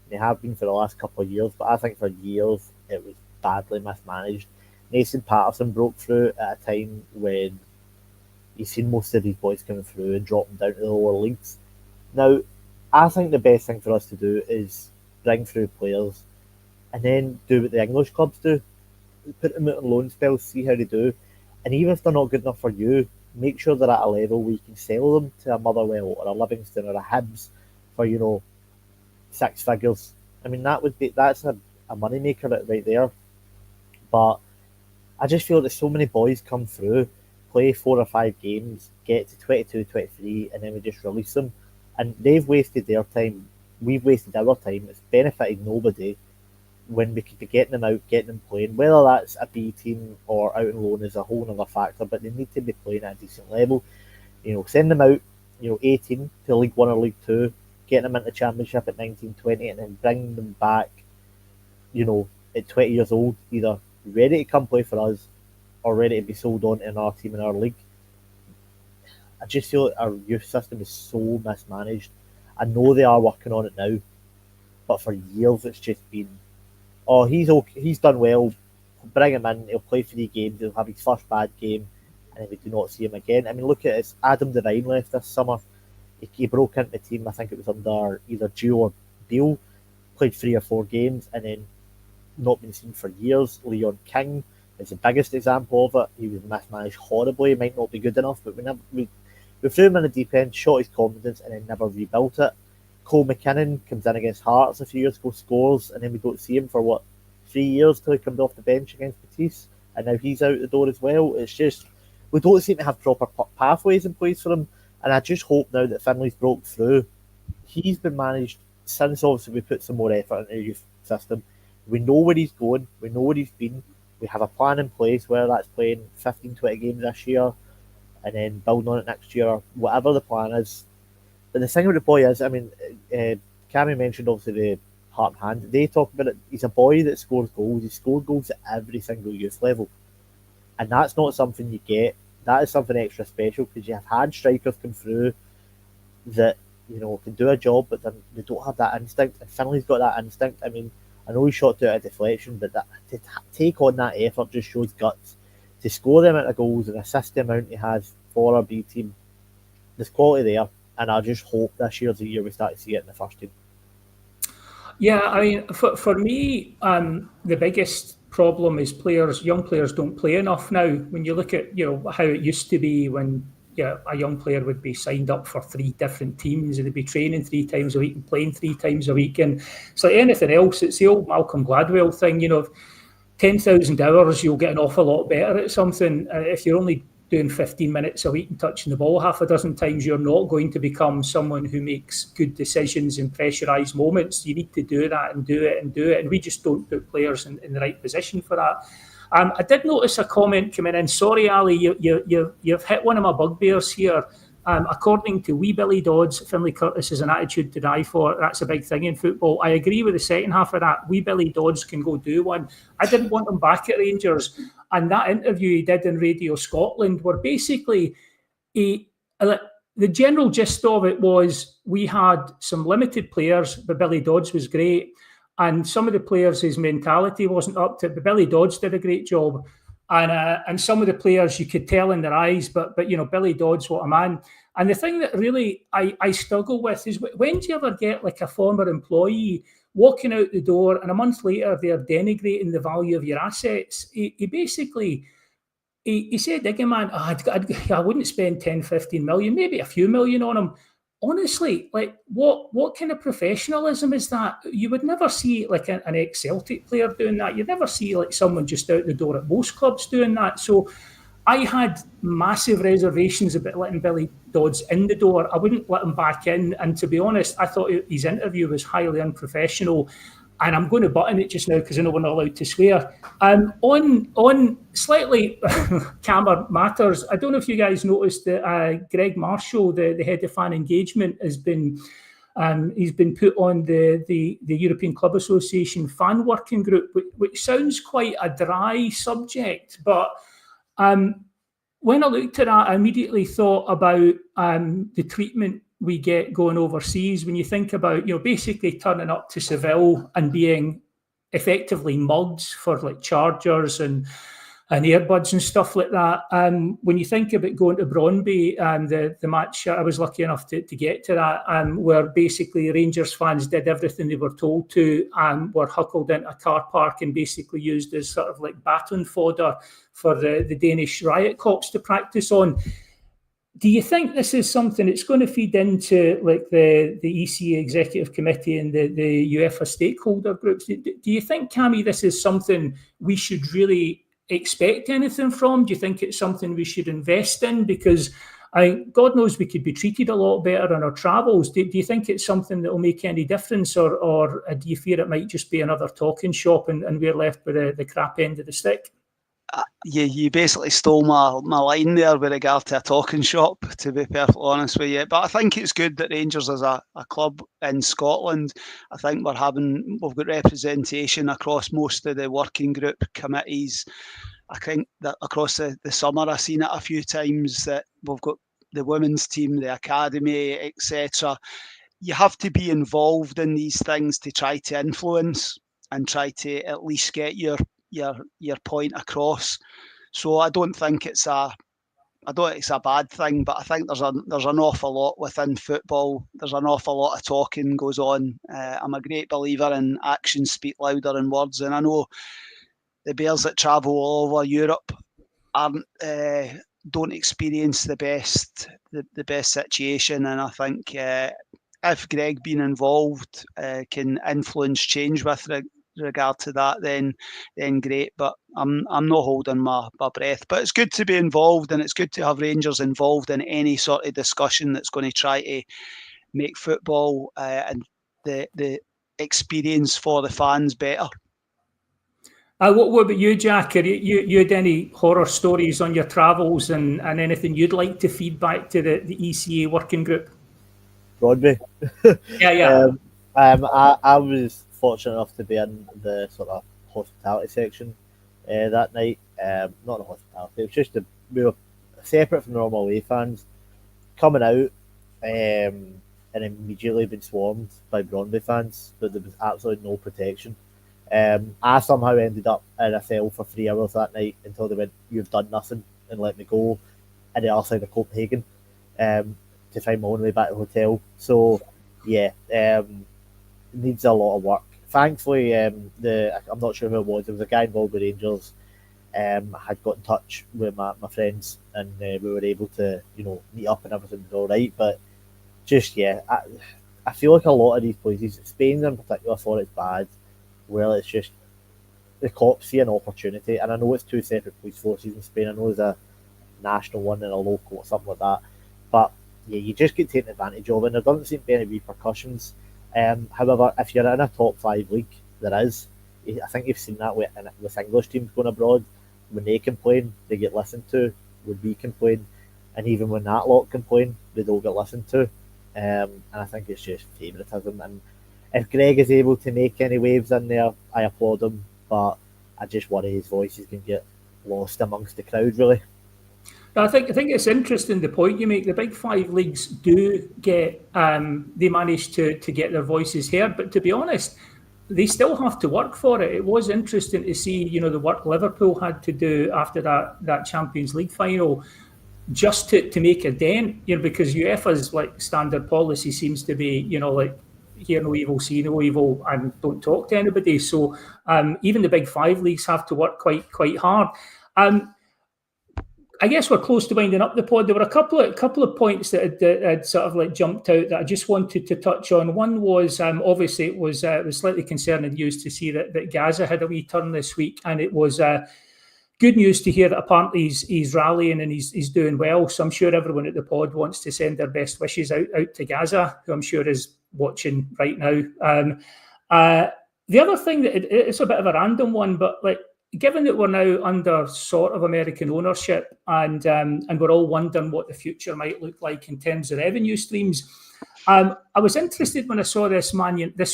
They have been for the last couple of years, but I think for years it was badly mismanaged. Nathan Patterson broke through at a time when he's seen most of these boys coming through and dropping down to the lower leagues. Now, I think the best thing for us to do is bring through players and then do what the English clubs do. Put them out on loan spells, see how they do. And even if they're not good enough for you, make sure they're at a level where you can sell them to a Motherwell or a Livingston or a Hibs for, 6 figures. I mean, that's a money maker right there. But I just feel that so many boys come through, play 4 or 5 games, get to 22, 23, and then we just release them. And they've wasted their time. We've wasted our time. It's benefited nobody when we could be getting them out, getting them playing. Whether that's a B team or out on loan is a whole other factor, but they need to be playing at a decent level. Send them out, 18 to League 1 or League 2, getting them into Championship at 19, 20, and then bring them back, at 20 years old, either ready to come play for us or ready to be sold on in our team in our league. I just feel that our youth system is so mismanaged. I know they are working on it now, but for years it's just been, oh, he's okay, he's done well, bring him in, he'll play 3 games, he'll have his first bad game, and then we do not see him again. I mean, look at it, Adam Devine left this summer. He broke into the team, I think it was under either Gio or Beale, played 3 or 4 games, and then not been seen for years. Leon King is the biggest example of it. He was mismanaged horribly, he might not be good enough, but we threw him in the deep end, shot his confidence, and then never rebuilt it. Cole McKinnon comes in against Hearts a few years ago, scores, and then we don't see him for 3 years till he comes off the bench against Batiste, and now he's out the door as well. It's just, we don't seem to have proper pathways in place for him, and I just hope now that Finley's broke through. He's been managed since obviously we put some more effort into the youth system. We know where he's going, we know where he's been, we have a plan in place, whether that's playing 15, 20 games this year, and then building on it next year, whatever the plan is. But the thing with the boy is, I mean, Cammy mentioned obviously the heart and hand. They talk about it. He's a boy that scores goals. He scored goals at every single youth level. And that's not something you get. That is something extra special because you have had strikers come through that, can do a job, but then they don't have that instinct. And Finley's got that instinct. I mean, I know he shot out a deflection, but to take on that effort just shows guts. To score the amount of goals and assist the amount he has for our B team, there's quality there. And I just hope this year's the year we start to see it in the first team. Yeah, I mean, for me, the biggest problem is young players don't play enough now. When you look at, how it used to be when a young player would be signed up for 3 different teams and they'd be training 3 times a week and playing 3 times a week. And it's like anything else, it's the old Malcolm Gladwell thing, 10,000 hours, you'll get an awful lot better at something. If you're only doing 15 minutes a week and touching the ball half a dozen times, you're not going to become someone who makes good decisions in pressurised moments. You need to do that and do it and do it. And we just don't put players in the right position for that. I did notice a comment coming in. Sorry, Ali, you've hit one of my bugbears here. According to Wee Billy Dodds, Finlay Curtis is an attitude to die for. That's a big thing in football. I agree with the second half of that. Wee Billy Dodds can go do one. I didn't want him back at Rangers. And that interview he did in Radio Scotland were basically the general gist of it was we had some limited players, but Billy Dodds was great. And some of the players, his mentality wasn't up to it, but Billy Dodds did a great job. And some of the players you could tell in their eyes, but Billy Dodds, what a man. And the thing that really I struggle with is when do you ever get like a former employee walking out the door and a month later they're denigrating the value of your assets? He basically, he said, man, I wouldn't spend 10, 15 million, maybe a few million on him. Honestly, like what kind of professionalism is that? You would never see like an ex-Celtic player doing that. You'd never see like someone just out the door at most clubs doing that. So I had massive reservations about letting Billy Dodds in the door. I wouldn't let him back in. And to be honest, I thought his interview was highly unprofessional. And I'm going to button it just now because I know we're not allowed to swear. On slightly calmer matters, I don't know if you guys noticed that Greg Marshall, the head of fan engagement, he's been put on the European Club Association fan working group, which sounds quite a dry subject, but when I looked at that, I immediately thought about the treatment we get going overseas. When you think about, basically turning up to Seville and being effectively mugged for like chargers and earbuds and stuff like that. When you think about going to Brøndby, the match, I was lucky enough to get to that, where basically Rangers fans did everything they were told to, and were huckled into a car park and basically used as sort of like baton fodder for the Danish riot cops to practice on. Do you think this is something that's going to feed into like the ECA executive committee and the UEFA stakeholder groups? Do you think, Cammy, this is something we should really expect anything from? Do you think it's something we should invest in? Because God knows we could be treated a lot better on our travels. Do you think it's something that will make any difference, or do you fear it might just be another talking shop and we're left with the crap end of the stick? You basically stole my line there with regard to a talking shop, to be perfectly honest with you. But I think it's good that Rangers as a club in Scotland, I think we've got representation across most of the working group committees. I think that across the summer, I've seen it a few times that we've got the women's team, the academy, etc. You have to be involved in these things to try to influence and try to at least get your point across. So I don't think it's a bad thing, but I think there's an awful lot within football. There's an awful lot of talking goes on. I'm a great believer in actions speak louder than words, and I know the Bears that travel all over Europe don't experience the best situation, and I think if Greg being involved can influence change with regard to that, then great. But I'm not holding my breath. But it's good to be involved, and it's good to have Rangers involved in any sort of discussion that's going to try to make football and the experience for the fans better. What about you, Jack? You had any horror stories on your travels and anything you'd like to feed back to the ECA working group? Brøndby. Yeah. I was fortunate enough to be in the sort of hospitality section that night. Not the hospitality, it was just we were separate from normal away fans coming out, and immediately been swarmed by Brøndby fans, but there was absolutely no protection. I somehow ended up in a cell for 3 hours that night until they went, "You've done nothing," and let me go in the other side of Copenhagen to find my own way back to the hotel. So yeah, it needs a lot of work. Thankfully, I'm not sure who it was. There was a guy involved with Rangers. Had got in touch with my friends, and we were able to meet up and everything was all right. But just I feel like a lot of these places, Spain in particular, thought it's bad. Well, it's just the cops see an opportunity, and I know it's two separate police forces in Spain. I know there's a national one and a local or something like that, but yeah, you just get taken advantage of, and there doesn't seem to be any repercussions. However, if you're in a top 5 league, there is. I think you've seen that with English teams going abroad. When they complain, they get listened to. When we complain, and even when that lot complain, they don't get listened to. And I think it's just favouritism. And if Greg is able to make any waves in there, I applaud him. But I just worry his voice is going to get lost amongst the crowd, really. I think it's interesting the point you make. The big 5 leagues do get they manage to get their voices heard, but to be honest, they still have to work for it. It was interesting to see, the work Liverpool had to do after that Champions League final, just to make a dent. Because UEFA's like standard policy seems to be, hear no evil, see no evil, and don't talk to anybody. So even the big 5 leagues have to work quite hard. I guess we're close to winding up the pod. There were a couple of points that had sort of like jumped out that I just wanted to touch on. One was obviously it was slightly concerning news to see that Gaza had a wee turn this week, and it was good news to hear that apparently he's rallying and he's doing well. So I'm sure everyone at the pod wants to send their best wishes out to Gaza, who I'm sure is watching right now. The other thing that it's a bit of a random one, but like, given that we're now under sort of American ownership and we're all wondering what the future might look like in terms of revenue streams, I was interested when I saw this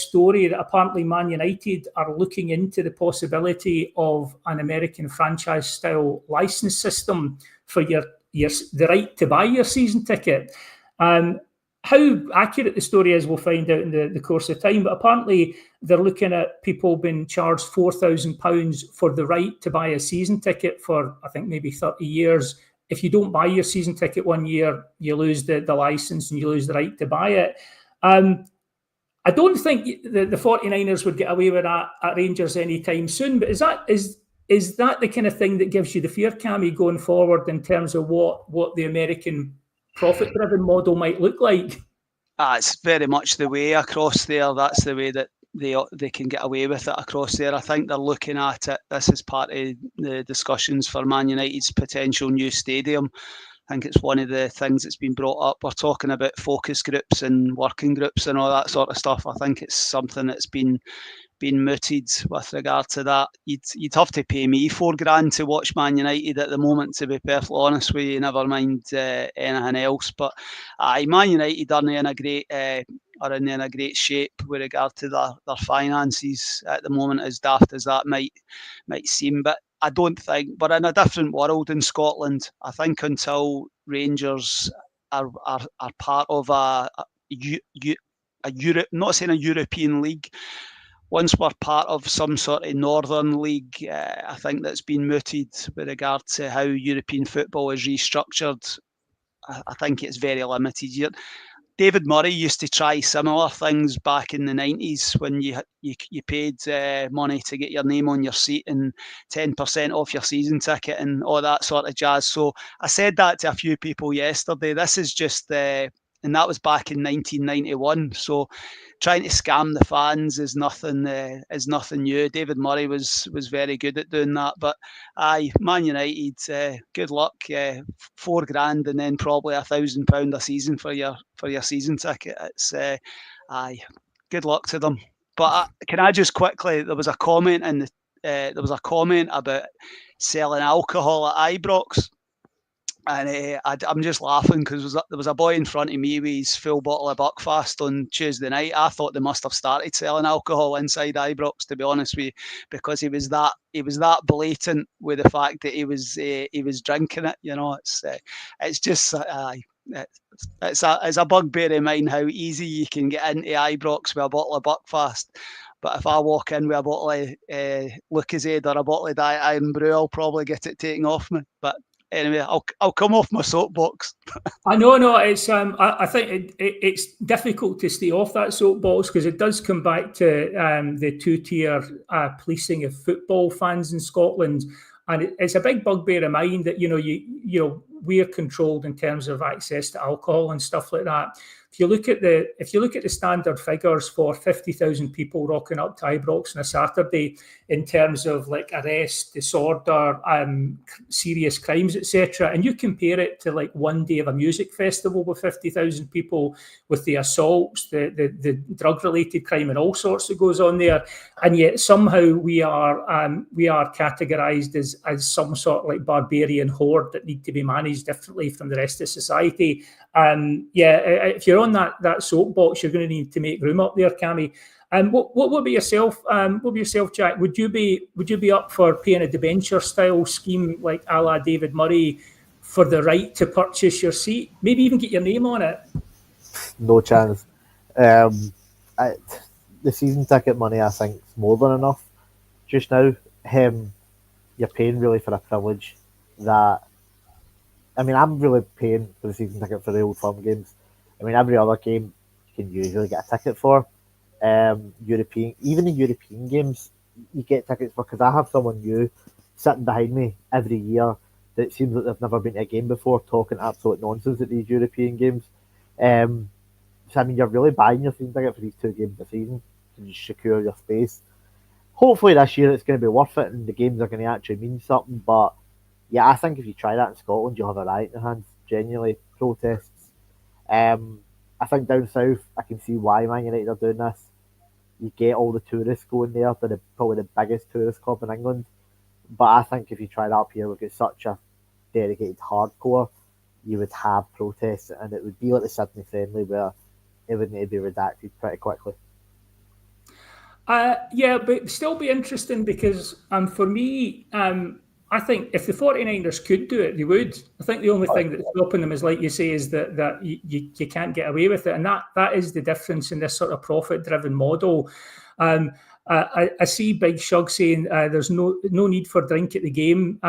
story that apparently Man United are looking into the possibility of an American franchise-style license system for your the right to buy your season ticket. How accurate the story is, we'll find out in the course of time. But apparently, they're looking at people being charged £4,000 for the right to buy a season ticket for, I think, maybe 30 years. If you don't buy your season ticket one year, you lose the license and you lose the right to buy it. I don't think the 49ers would get away with that at Rangers anytime soon. But is that the kind of thing that gives you the fear, Cammy, going forward in terms of what the American profit-driven model might look like? It's very much the way across there. That's the way that they can get away with it across there. I think they're looking at it. This is part of the discussions for Man United's potential new stadium. I think it's one of the things that's been brought up. We're talking about focus groups and working groups and all that sort of stuff. I think it's something that's been mooted with regard to that. You'd have to pay me $4,000 to watch Man United at the moment, to be perfectly honest with you, never mind anything else. But Man United are in a great shape with regard to their finances at the moment, as daft as that might seem. But I don't think we're in a different world in Scotland. I think until Rangers are part of a Europe, not saying a European league, once we're part of some sort of northern league, I think that's been mooted with regard to how European football is restructured. I think it's very limited. David Murray used to try similar things back in the 90s when you paid money to get your name on your seat and 10% off your season ticket and all that sort of jazz. So I said that to a few people yesterday. This is just, and that was back in 1991. So trying to scam the fans is nothing new. David Murray was very good at doing that. But Man United, good luck. $4,000 and then probably £1,000 a season for your season ticket. It's good luck to them. But can I just quickly? There was a comment about selling alcohol at Ibrox. And I'm just laughing because there was a boy in front of me with his full bottle of Buckfast on Tuesday night. I thought they must have started selling alcohol inside Ibrox, to be honest with you, because he was that blatant with the fact that he was drinking it. It's just it's a bugbear of mine how easy you can get into Ibrox with a bottle of Buckfast. But if I walk in with a bottle of Lucozade or a bottle of Diet Iron Brew, I'll probably get it taken off me. But anyway, I'll come off my soapbox. I know. It's I think it's difficult to stay off that soapbox because it does come back to the two-tier policing of football fans in Scotland, and it's a big bugbear of mine that we're controlled in terms of access to alcohol and stuff like that. If you look at the standard figures for 50,000 people rocking up to Ibrox on a Saturday in terms of like arrest, disorder, serious crimes, etc., and you compare it to like one day of a music festival with 50,000 people, with the assaults, the drug-related crime, and all sorts that goes on there, and yet somehow we are categorised as some sort of like barbarian horde that need to be managed differently from the rest of society. If you're on that soapbox, you're going to need to make room up there, Cammy. What would be yourself? Jack? Would you be up for paying a debenture style scheme like a la David Murray for the right to purchase your seat? Maybe even get your name on it. No chance. The season ticket money, I think, is more than enough just now. You're paying really for a privilege that. I mean, I'm really paying for the season ticket for the Old Firm games. I mean, every other game you can usually get a ticket for. Even the European games, you get tickets for, because I have someone new sitting behind me every year that seems like they've never been to a game before, talking absolute nonsense at these European games. So, I mean, you're really buying your season ticket for these 2 games a season to just secure your space. Hopefully this year it's going to be worth it and the games are going to actually mean something, but yeah, I think if you try that in Scotland, you'll have a riot in your hands. Genuinely, protests. I think down south, I can see why Man United are doing this. You get all the tourists going there. They're probably the biggest tourist club in England. But I think if you try that up here, we've got such a dedicated hardcore, you would have protests, and it would be like the Sydney friendly, where it would need to be redacted pretty quickly. But still be interesting because for me, I think if the 49ers could do it, they would. I think the only thing that's stopping them is, like you say, is that you can't get away with it. And that is the difference in this sort of profit-driven model. I see Big Shug saying there's no need for drink at the game.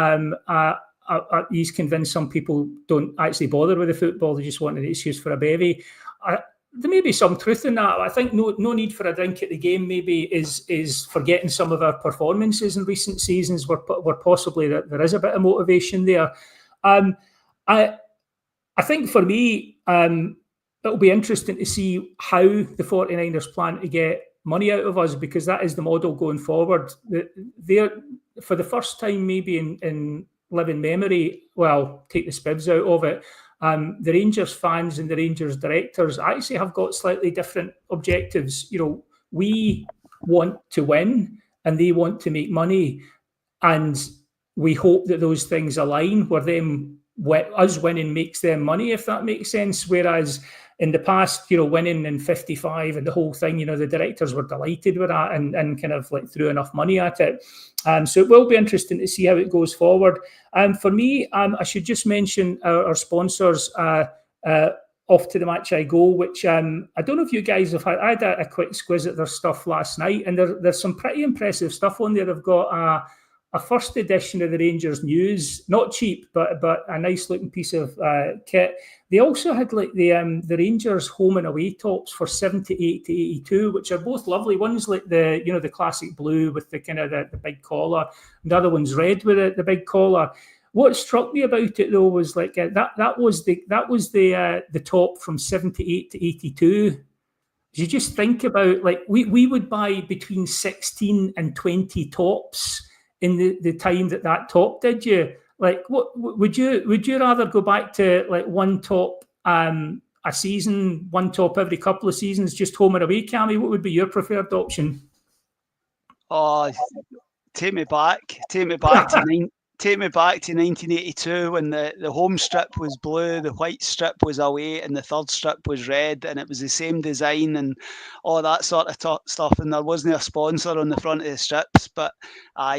He's convinced some people don't actually bother with the football. They just want an excuse for a bevy. There may be some truth in that. I think no need for a drink at the game maybe is forgetting some of our performances in recent seasons where possibly there is a bit of motivation there. I think for me, it'll be interesting to see how the 49ers plan to get money out of us, because that is the model going forward. They're, for the first time maybe in living memory, well, take the spibs out of it, the Rangers fans and the Rangers directors actually have got slightly different objectives. We want to win and they want to make money. And we hope that those things align where us winning makes them money, if that makes sense. Whereas in the past, winning in 55 and the whole thing, the directors were delighted with that and kind of like threw enough money at it. So it will be interesting to see how it goes forward. For me, I should just mention our sponsors, Off to the Match I Go, which I don't know if you guys have had. I had a quick squiz at their stuff last night, and there's some pretty impressive stuff on there. They've got a first edition of the Rangers news, not cheap, but a nice looking piece of kit. They also had like the Rangers home and away tops for 78 to 82, which are both lovely. One's like the classic blue with the kind of the big collar, and the other one's red with the big collar. What struck me about it though was like that was the top from 78 to 82. You just think about, like, we would buy between 16 and 20 tops in the time that top did. You like, what would you rather go back to, like, one top a season, one top every couple of seasons, just home and away? Cammy, what would be your preferred option? Oh, take me back to 1982 when the home strip was blue, the white strip was away, and the third strip was red, and it was the same design and all that sort of stuff. And there wasn't a sponsor on the front of the strips, but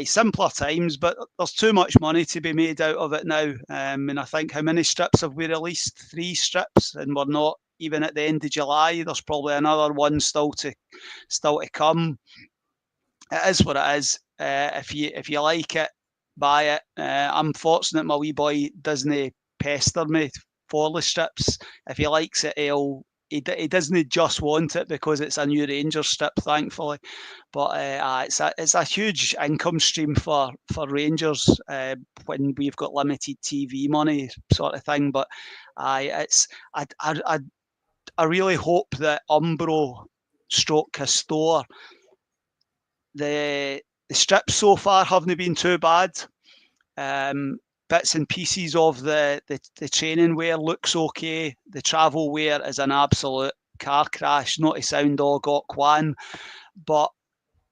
simpler times. But there's too much money to be made out of it now. And I think, how many strips have we released? 3 strips, and we're not even at the end of July. There's probably another one still to come. It is what it is. If you like it, buy it. I'm fortunate my wee boy doesn't pester me for the strips. If he likes it, he doesn't just want it because it's a new Rangers strip, thankfully. But it's a huge income stream for Rangers when we've got limited TV money, sort of thing. But I really hope that Umbro / Castore, the strips so far haven't been too bad. Bits and pieces of the training wear looks okay. The travel wear is an absolute car crash, not to sound all Gok Kwan, but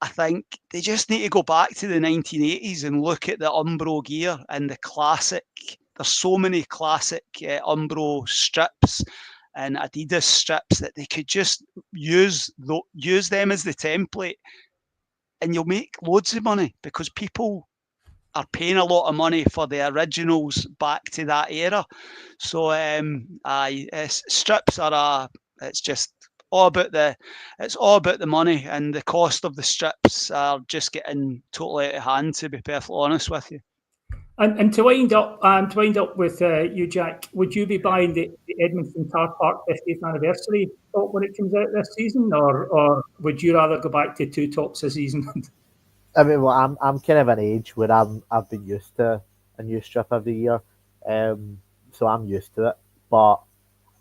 I think they just need to go back to the 1980s and look at the Umbro gear and the classic. There's so many classic Umbro strips and Adidas strips that they could just use them as the template, and you'll make loads of money because people are paying a lot of money for the originals back to that era. So strips are it's just all about the money, and the cost of the strips are just getting totally out of hand, to be perfectly honest with you. And to wind up with you, Jack, would you be buying the Edmonton Car Park 50th anniversary top when it comes out this season, or would you rather go back to 2 tops a season? I mean, well, I'm kind of an age where I've been used to a new strip every year, so I'm used to it. But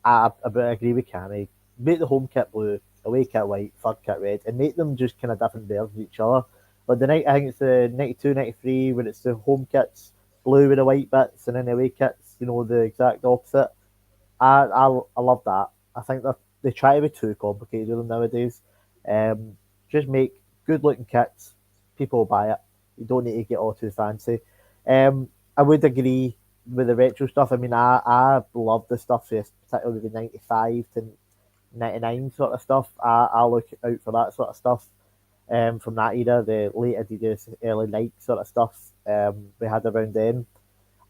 I agree with Cammy. Make the home kit blue, away kit white, third kit red, and make them just kind of different versions of each other. But I think it's the 92, 93 when it's the home kits blue with the white bits, and then the away kits, the exact opposite. I love that. I think they try to be too complicated with them nowadays. Just make good looking kits. People will buy it. You don't need to get all too fancy. I would agree with the retro stuff. I mean, I love the stuff, particularly the 95 to 99 sort of stuff. I look out for that sort of stuff. from that era, the late Adidas, early Nike sort of stuff we had around then.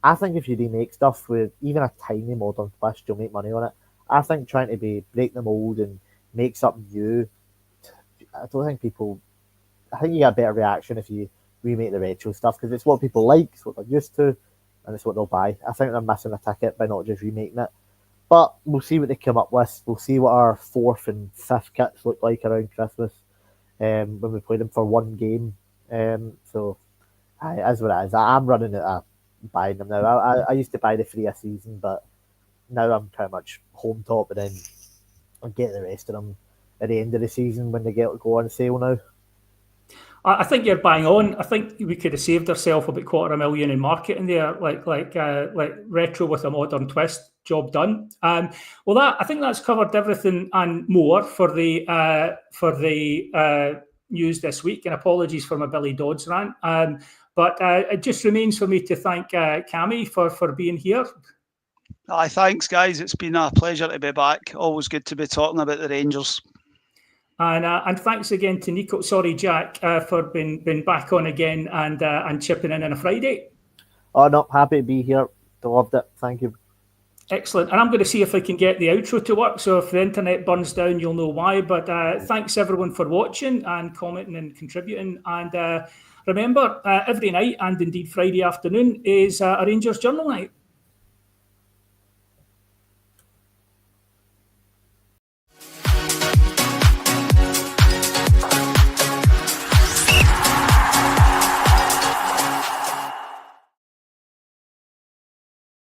I think if you remake stuff with even a tiny modern twist, you'll make money on it. I think trying to break the mold and make something new, I don't think people. I think you get a better reaction if you remake the retro stuff because it's what people like, it's what they're used to, and it's what they'll buy. I think they're missing a ticket by not just remaking it. But we'll see what they come up with. We'll see what our fourth and fifth kits look like around Christmas when we play them for one game. So, as what it is. I'm running out of buying them now. I used to buy the 3 a season, but now I'm pretty much home top, and then I'll get the rest of them at the end of the season when they go on sale now. I think you're bang on. I think we could have saved ourselves about $250,000 in marketing there, like retro with a modern twist. Job done. Well, I think that's covered everything and more for the news this week. And apologies for my Billy Dodds rant. But it just remains for me to thank Cammy for being here. Aye, thanks, guys. It's been a pleasure to be back. Always good to be talking about the Rangers. And thanks again to Nico. Sorry, Jack, for being back on again and chipping in on a Friday. Oh no, happy to be here. Loved it. Thank you. Excellent. And I'm going to see if I can get the outro to work. So if the internet burns down, you'll know why. But thanks everyone for watching and commenting and contributing. And remember, every night and indeed Friday afternoon is a Rangers Journal night.